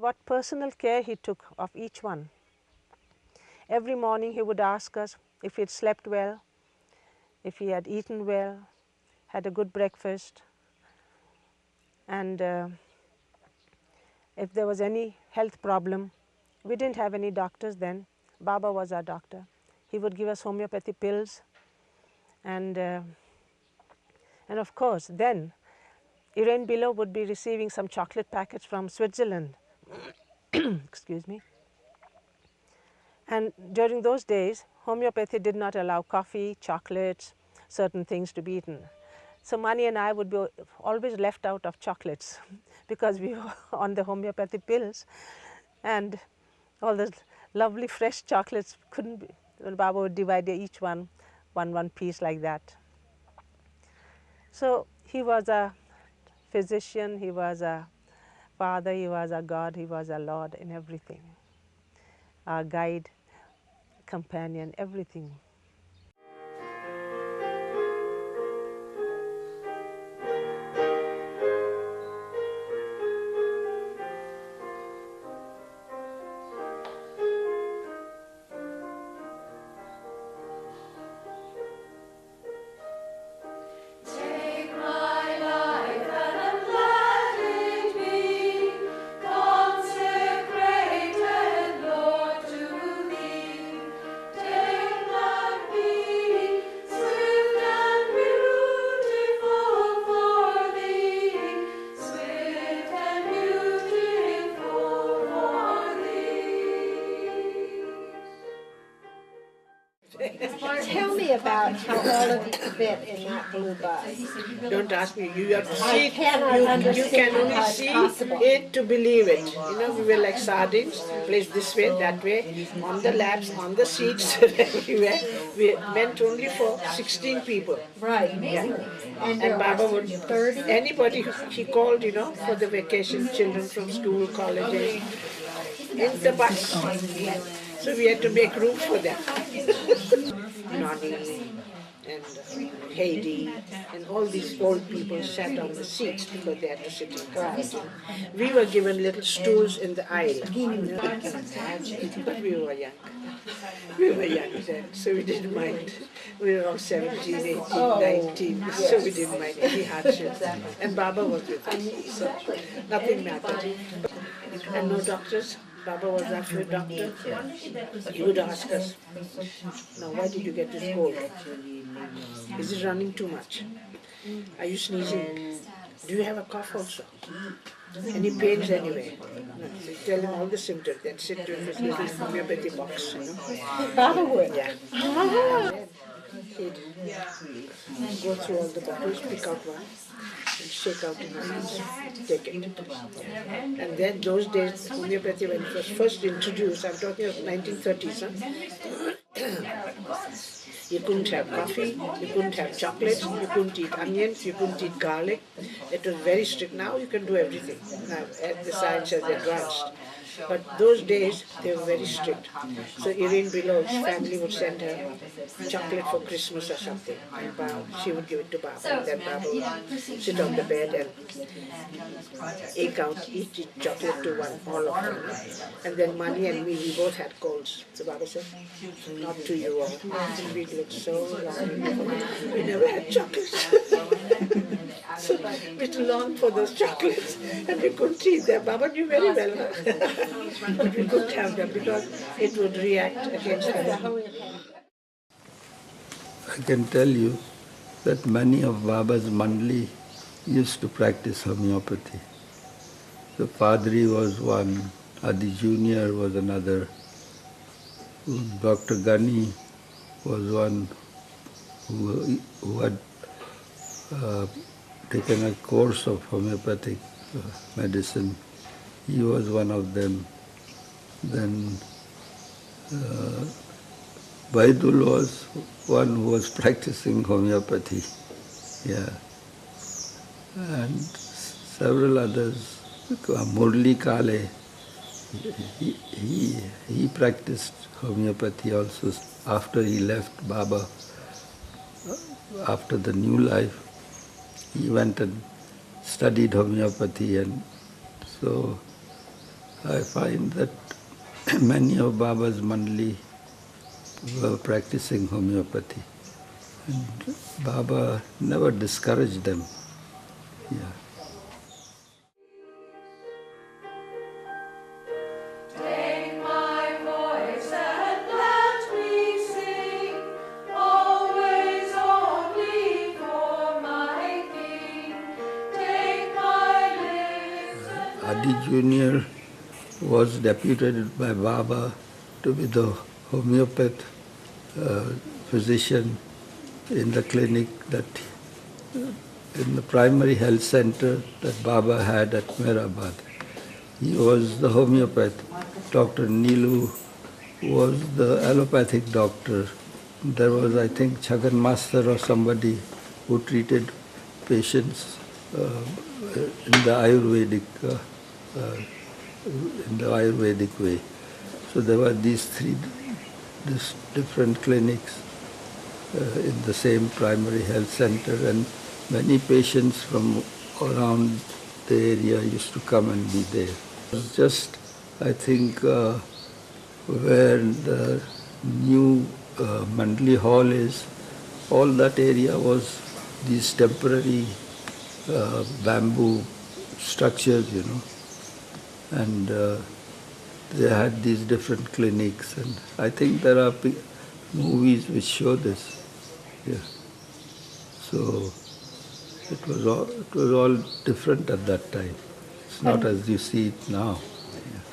what personal care he took of each one. Every morning he would ask us if he had slept well, if he had eaten well, had a good breakfast, and if there was any health problem. We didn't have any doctors then. Baba was our doctor. He would give us homeopathy pills, and of course then Irene Below would be receiving some chocolate packets from Switzerland. Excuse me. And during those days, homeopathy did not allow coffee, chocolates, certain things to be eaten. So Mani and I would be always left out of chocolates because we were on the homeopathy pills, and all those lovely fresh chocolates couldn't be. Baba would divide each one piece like that. So he was a physician, he was a father, he was a God, he was a Lord in everything. Our guide, companion, everything. Tell me about how all of you fit in that blue bus. Don't ask me. You have to see it. cannot You understand can only how it's see possible. it to believe it. You know, we were like sardines, placed this way, that way, on the laps, on the seats, everywhere. We went only for 16 people. Right. Yeah. And And Baba would, 30? anybody he called, you know, for the vacation, children from school, colleges, in the bus. So we had to make room for them. Nani and Heidi and all these old people sat on the seats because they had to sit in cars. We were given little stools in the aisle. But we were young. We were young then, so we didn't mind. We were all 17, 18, 19, so we didn't mind any hardship. And Baba was with us, so nothing mattered. And no doctors. Baba was after a doctor. He would ask us, now why did you get this cold? Is it running too much? Are you sneezing? Do you have a cough also? Any pains anywhere? No. So you tell him all the symptoms, then sit in his little homeopathy box. You know? Baba would? Yeah. He'd go through all the bottles, pick out one, and shake out in his hands, take it. And then those days, homeopathy, when it was first introduced, I'm talking of 1930s, you couldn't have coffee, you couldn't have chocolates, you couldn't eat onions, you couldn't eat garlic. It was very strict. Now you can do everything, now as the science has advanced. But those days, they were very strict. So Irene Below's family would send her chocolate for Christmas or something. And she would give it to Baba. And then Baba would sit on the bed and eke out each chocolate to one, all of them. And then Mani and me, we both had colds. So Baba said, not to you all. And we looked so long. We never had chocolates. So we longed for those chocolates and we couldn't eat them. Baba knew very well. But we couldn't have them because it would react against them. I can tell you that many of Baba's mandali used to practice homeopathy. So Padri was one, Adi Junior was another, Dr. Gani was one who had taken a course of homeopathic medicine. He was one of them. Then Vaidul was one who was practicing homeopathy. Yeah. And several others. Murli Kale, he practiced homeopathy also after he left Baba. After the new life, he went and studied homeopathy, and so I find that many of Baba's Mandali were practicing homeopathy. And Baba never discouraged them. Yeah. Take my voice and let me sing, always only for my King. Take my lips and Adi Jr. was deputed by Baba to be the homeopath physician in the clinic in the primary health center that Baba had at Mehrabad. He was the homeopath. Dr. Neelu was the allopathic doctor. There was, I think, Chagan Master or somebody who treated patients in the Ayurvedic way. So there were these three different clinics in the same primary health center, and many patients from around the area used to come and be there. It was just, I think, where the new Mandali Hall is, all that area was these temporary bamboo structures, and they had these different clinics, and I think there are movies which show this. Yeah. So it was all different at that time. It's not as you see it now.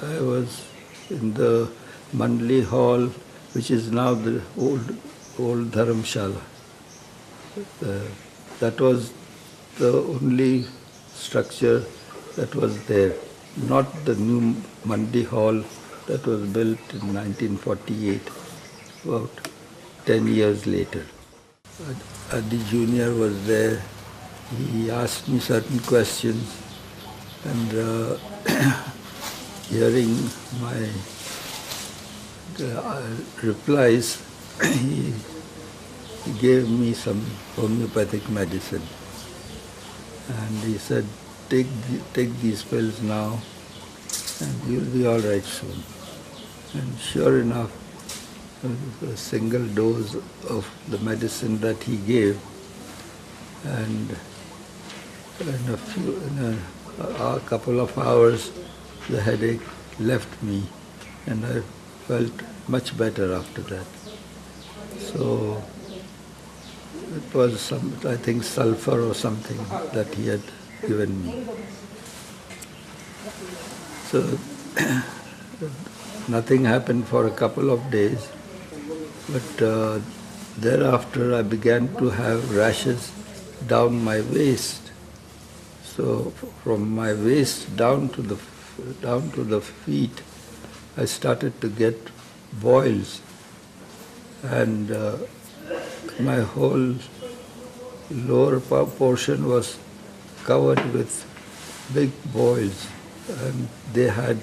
I was in the Mandali Hall, which is now the old Dharamshala. That was the only structure that was there, not the new Mandali Hall that was built in 1948, about 10 years later. Adi Jr. was there. He asked me certain questions, and hearing my replies, he gave me some homeopathic medicine. And he said, take these pills now and you'll be all right soon. And sure enough, a single dose of the medicine that he gave, and in a couple of hours, the headache left me, and I felt much better after that. So it was I think sulfur or something that he had given me. So nothing happened for a couple of days, but thereafter I began to have rashes down my waist. So from my waist down to the feet, I started to get boils, and my whole lower portion was covered with big boils, and they had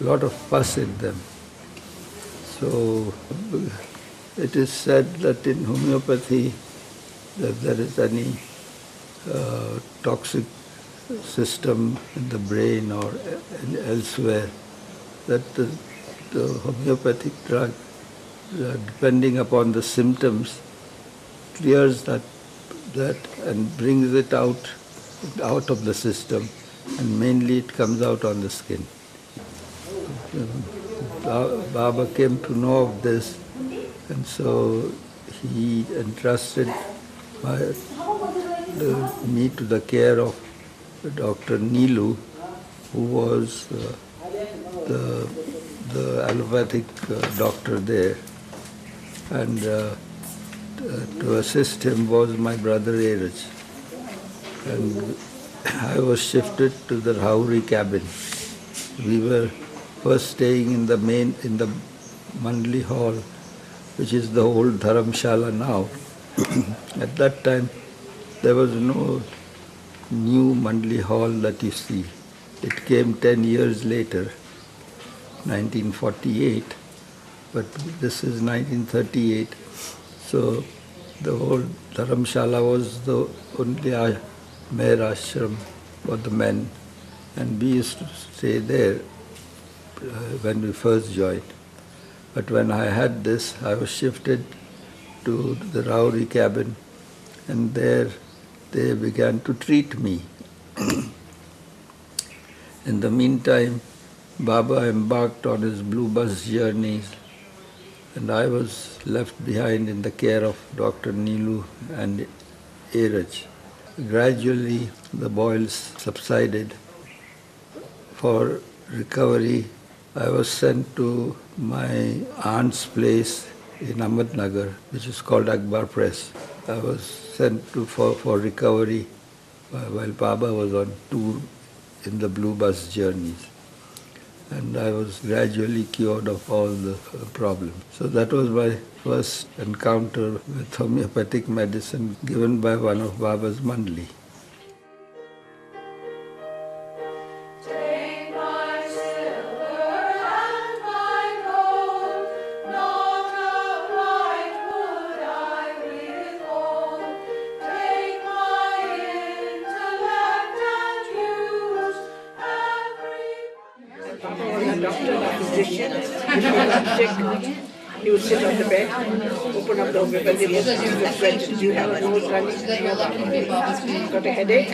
a lot of pus in them. So it is said that in homeopathy, that there is any toxic system in the brain or elsewhere, that the homeopathic drug, depending upon the symptoms, clears that and brings it out of the system, and mainly it comes out on the skin. Baba came to know of this, and so he entrusted me to the care of Dr. Neelu, who was the allopathic doctor there, and to assist him was my brother Eraj. And I was shifted to the Rauri cabin. We were first staying in the Mandali Hall, which is the old Dharamshala now. At that time, there was no new Mandali Hall that you see. It came 10 years later, 1948, but this is 1938. So the old Dharamshala was the only Meher ashram for the men, and we used to stay there. when we first joined. But when I had this, I was shifted to the Rowdy cabin, and there they began to treat me. In the meantime, Baba embarked on his blue bus journeys, and I was left behind in the care of Dr. Neelu and Eraj. Gradually, the boils subsided. For recovery, I was sent to my aunt's place in Ahmednagar, which is called Akbar Press. I was sent to for recovery while Baba was on tour in the blue bus journeys. And I was gradually cured of all the problems. So that was my first encounter with homeopathic medicine given by one of Baba's Mandli. Take my silver and my gold, not a mite would I withhold. Take my intellect and use every. Papa was a doctor, a physician. If he got sick, he would sit on the bed, open up the homeopathy book, look questions. Do you have a nose running? No problem. Got a headache?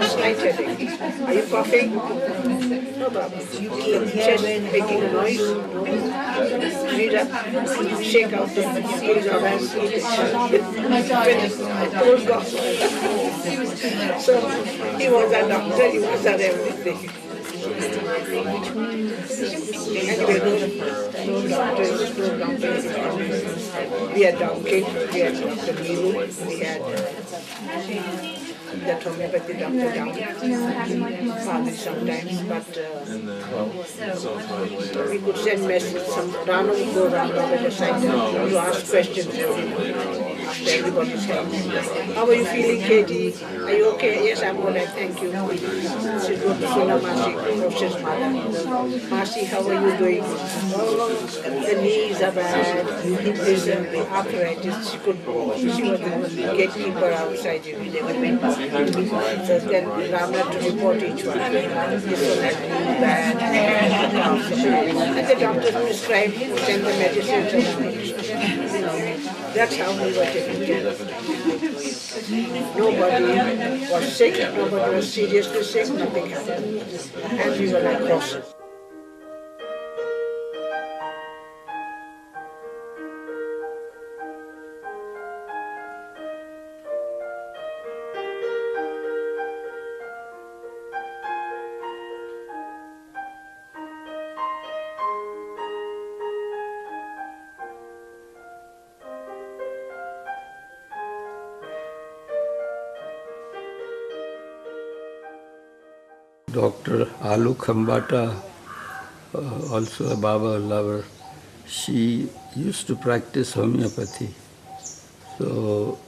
Slight headache. Are you coughing? No problem. Chest making a noise? No. Read up, shake out the skills of hands, eat it. Cold gospel. So he was a doctor, he was our everything. Anyway, those doctors, we had Downcake, we had Dr. Neelu, we had that homeopathy doctor down, father sometimes, but we could send messages. Rana would go around over the side to ask questions after everybody's help. How are you feeling, Katie? Are you okay? Yes, I'm all right, thank you. She wrote to Sona Masi, Rosh's mother. Masi, how are you doing? Oh, the knees are bad. There's arthritis. She was the gatekeeper outside. So then Rama had to report each one. This one had knee bad. And the doctor prescribed, send the medicines and that's how we were taken care of. Nobody was sick, nobody was seriously sick, nothing happened. And we were like horses. Dr. Alu Khambata, also a Baba lover, she used to practice homeopathy. So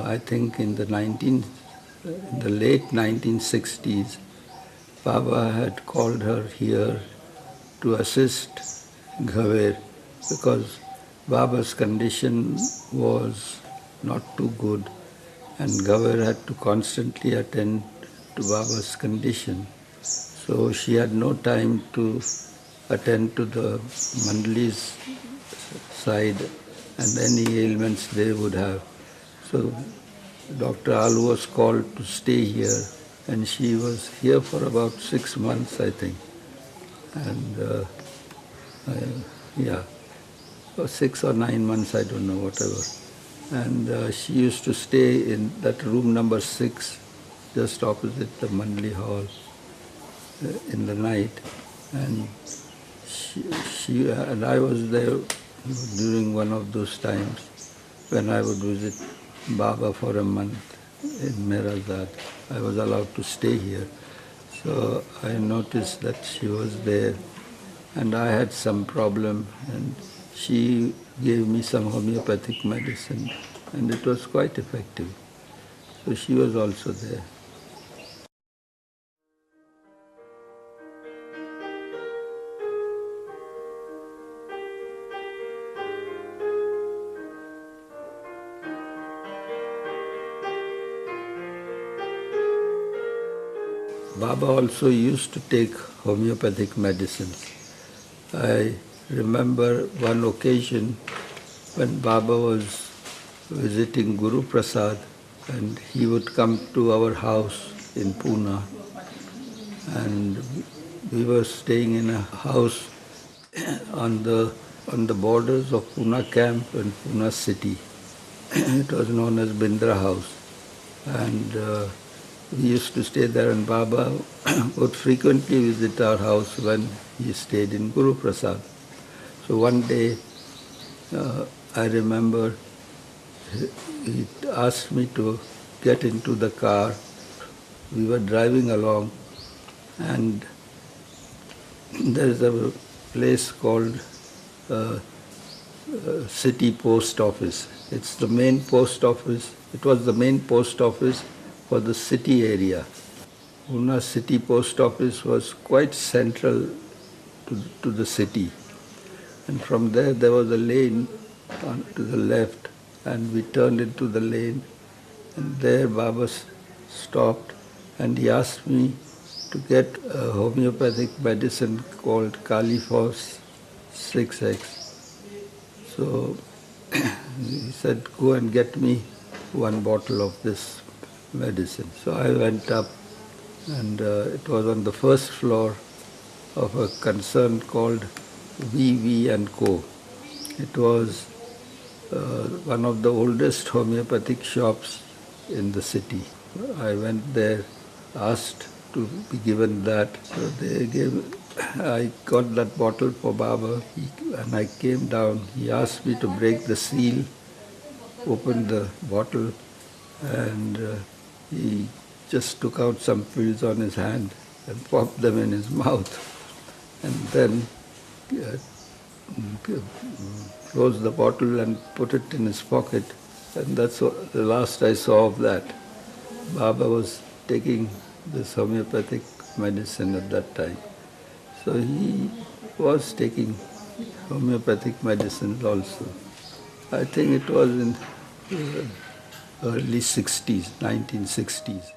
I think in the late 1960s, Baba had called her here to assist Ghaver because Baba's condition was not too good and Ghaver had to constantly attend to Baba's condition. So she had no time to attend to the Mandali's side and any ailments they would have. So Dr. Alu was called to stay here and she was here for about 6 months, I think. And or 6 or 9 months, I don't know, whatever. And she used to stay in that room number 6, just opposite the Mandali hall in the night. And she and I was there during one of those times when I would visit Baba for a month in Mirazad. I was allowed to stay here. So I noticed that she was there and I had some problem and she gave me some homeopathic medicine and it was quite effective. So she was also there. Baba also used to take homeopathic medicines. I remember one occasion when Baba was visiting Guru Prasad, and he would come to our house in Pune, and we were staying in a house on the borders of Pune camp and Pune city. It was known as Bindra House, and we used to stay there, and Baba would frequently visit our house when he stayed in Guru Prasad. So one day, I remember he asked me to get into the car. We were driving along, and there is a place called City Post Office. It's the main post office. It was the main post office for the city area. Pune City Post Office was quite central to the city. And from there was a lane to the left, and we turned into the lane, and there Baba stopped, and he asked me to get a homeopathic medicine called Califos 6X. So he said, go and get me one bottle of this medicine. So I went up, and it was on the first floor of a concern called VV & Co. It was one of the oldest homeopathic shops in the city. I went there, asked to be given that. So I got that bottle for Baba, and I came down. He asked me to break the seal, open the bottle, and he just took out some pills on his hand and popped them in his mouth, and then closed the bottle and put it in his pocket. And that's the last I saw of that. Baba was taking this homeopathic medicine at that time. So he was taking homeopathic medicines also. I think it was in early 60s, 1960s.